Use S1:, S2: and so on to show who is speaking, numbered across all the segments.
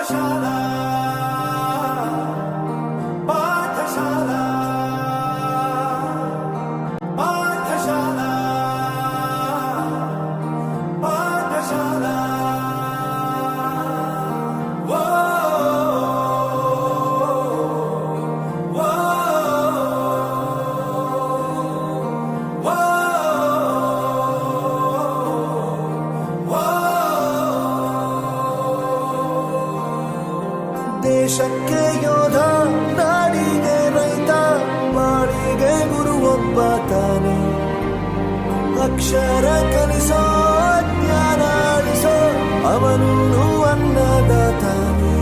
S1: ಪಾಠಶಾಲಾ ಪಾಠಶಾಲಾ ಪಾಠಶಾಲಾ ಪಾಠಶಾಲಾ ವೋ ವೋ ವೋ ದೇಶಕ್ಕೆ ಯೋಧ, ನಾಡಿಗೆ ರೈತ, ಬಾಳಿಗೆ ಗುರು ಒಬ್ಬ ತಾನೆ. ಅಕ್ಷರ ಕಲಿಸೋ, ಜ್ಞಾನ ಅಳಿಸೋ, ಅವನು ಅನ್ನದಾತಾನೆ.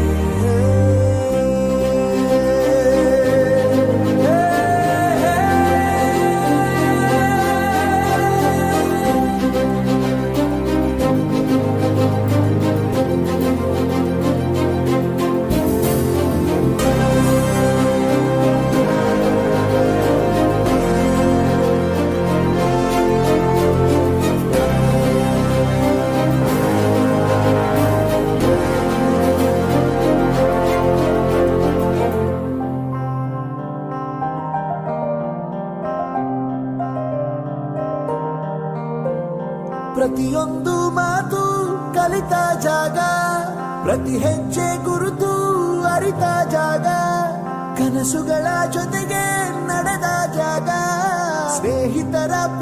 S1: ಪ್ರತಿಯೊಂದು ಮಾತು ಕಲಿತ ಜಾಗ, ಪ್ರತಿ ಹೆಜ್ಜೆ ಗುರುತು ಅರಿತ ಜಾಗ, ಕನಸುಗಳ ಜೊತೆಗೆ ನಡೆದ ಜಾಗ, ಸ್ನೇಹಿತರ